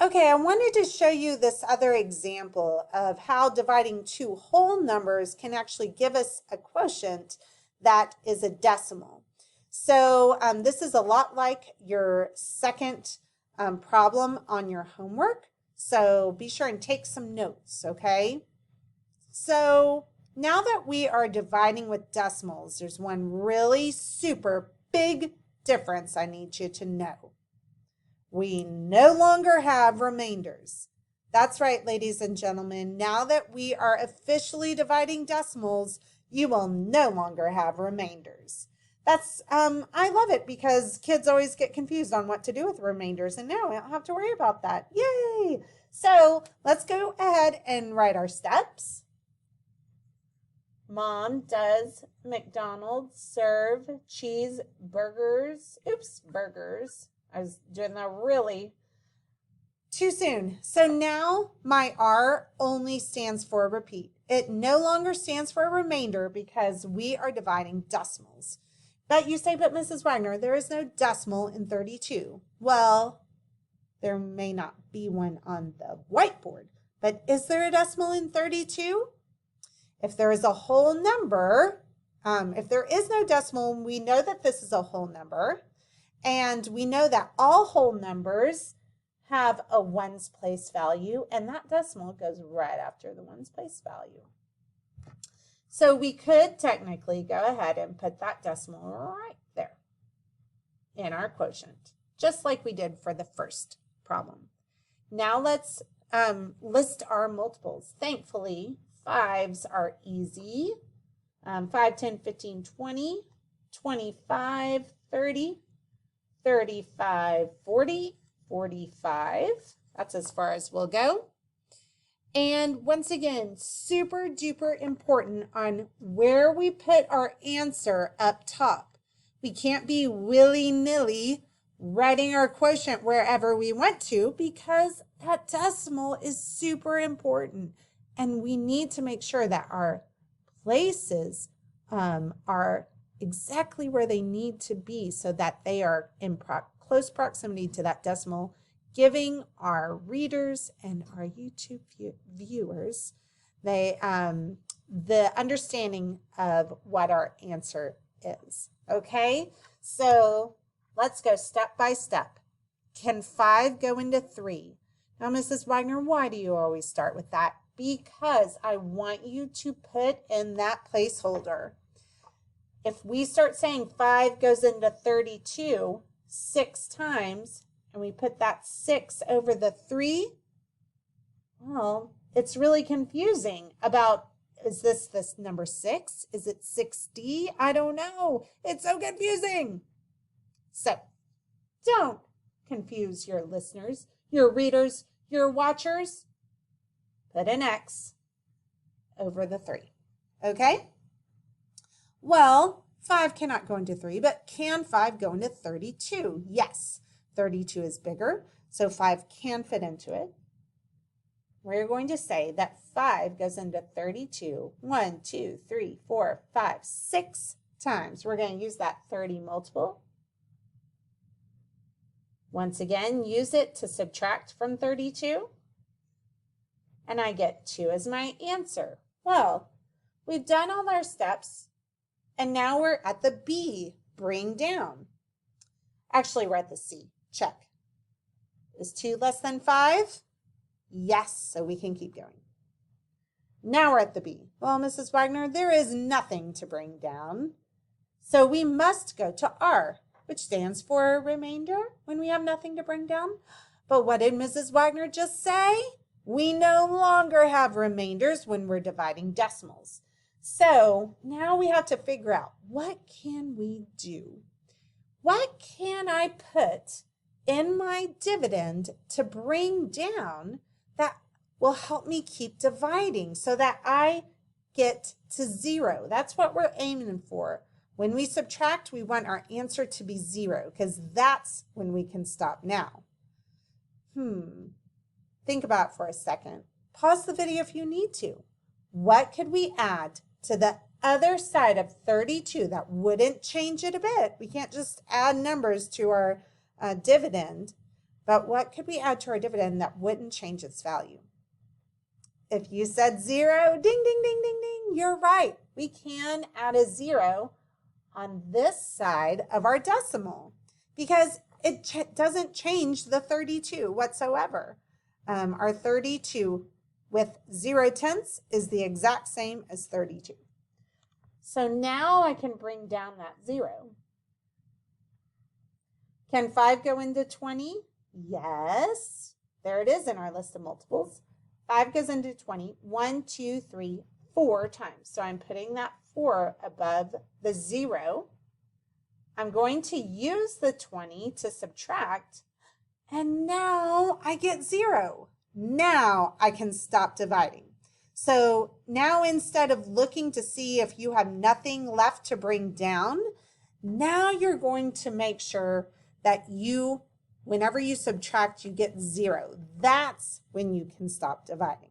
Okay, I wanted to show you this other example of how dividing two whole numbers can actually give us a quotient that is a decimal. So this is a lot like your second problem on your homework. So be sure and take some notes, okay? So now that we are dividing with decimals, there's one really super big difference I need you to know. We no longer have remainders. That's right, ladies and gentlemen. Now that we are officially dividing decimals, you will no longer have remainders. I love it because kids always get confused on what to do with remainders, and now we don't have to worry about that. Yay! So let's go ahead and write our steps. Mom does McDonald's serve cheeseburgers? Burgers. I was doing that really too soon. So now my R only stands for repeat. It no longer stands for a remainder because we are dividing decimals. But you say, but Mrs. Wagner, there is no decimal in 32. Well, there may not be one on the whiteboard, but is there a decimal in 32? If there is a whole number, if there is no decimal, we know that this is a whole number. And we know that all whole numbers have a ones place value, and that decimal goes right after the ones place value. So we could technically go ahead and put that decimal right there in our quotient, just like we did for the first problem. Now let's list our multiples. Thankfully, fives are easy. 5, 10, 15, 20, 25, 30. 35, 40, 45. That's as far as we'll go. And once again, super duper important on where we put our answer up top. We can't be willy-nilly writing our quotient wherever we want to because that decimal is super important. And we need to make sure that our places are exactly where they need to be so that they are in close proximity to that decimal, giving our readers and our YouTube viewers the understanding of what our answer is. Okay, so let's go step by step. Can 5 go into 3? Now, Mrs. Wagner, why do you always start with that? Because I want you to put in that placeholder. If we start saying 5 goes into 32 6 times, and we put that 6 over the 3, well, it's really confusing about, is this number 6? Is it 6D? I don't know. It's so confusing. So don't confuse your listeners, your readers, your watchers. Put an X over the 3. Okay? Well, 5 cannot go into 3, but can 5 go into 32? Yes. 32 is bigger, so 5 can fit into it. We're going to say that 5 goes into 32 1, 2, 3, 4, 5, 6 times. We're going to use that 30 multiple. Once again, use it to subtract from 32. And I get 2 as my answer. Well, we've done all our steps. And now we're at the B, bring down. Actually, we're at the C, check. Is 2 less than 5? Yes, so we can keep going. Now we're at the B. Well, Mrs. Wagner, there is nothing to bring down. So we must go to R, which stands for remainder when we have nothing to bring down. But what did Mrs. Wagner just say? We no longer have remainders when we're dividing decimals. So now we have to figure out, what can we do? What can I put in my dividend to bring down that will help me keep dividing so that I get to 0? That's what we're aiming for. When we subtract, we want our answer to be 0 because that's when we can stop now. Think about it for a second. Pause the video if you need to. What could we add to the other side of 32 that wouldn't change it a bit? We can't just add numbers to our dividend, But what could we add to our dividend that wouldn't change its value? If you said 0, ding, ding, ding, ding, ding, you're right. We can add a 0 on this side of our decimal because it doesn't change the 32 whatsoever. Our 32 with 0 tenths is the exact same as 32. So now I can bring down that 0. Can 5 go into 20? Yes. There it is in our list of multiples. 5 goes into 20 1, 2, 3, 4 times. So I'm putting that 4 above the 0. I'm going to use the 20 to subtract, and now I get 0. Now I can stop dividing. So now instead of looking to see if you have nothing left to bring down, now you're going to make sure that whenever you subtract, you get 0. That's when you can stop dividing.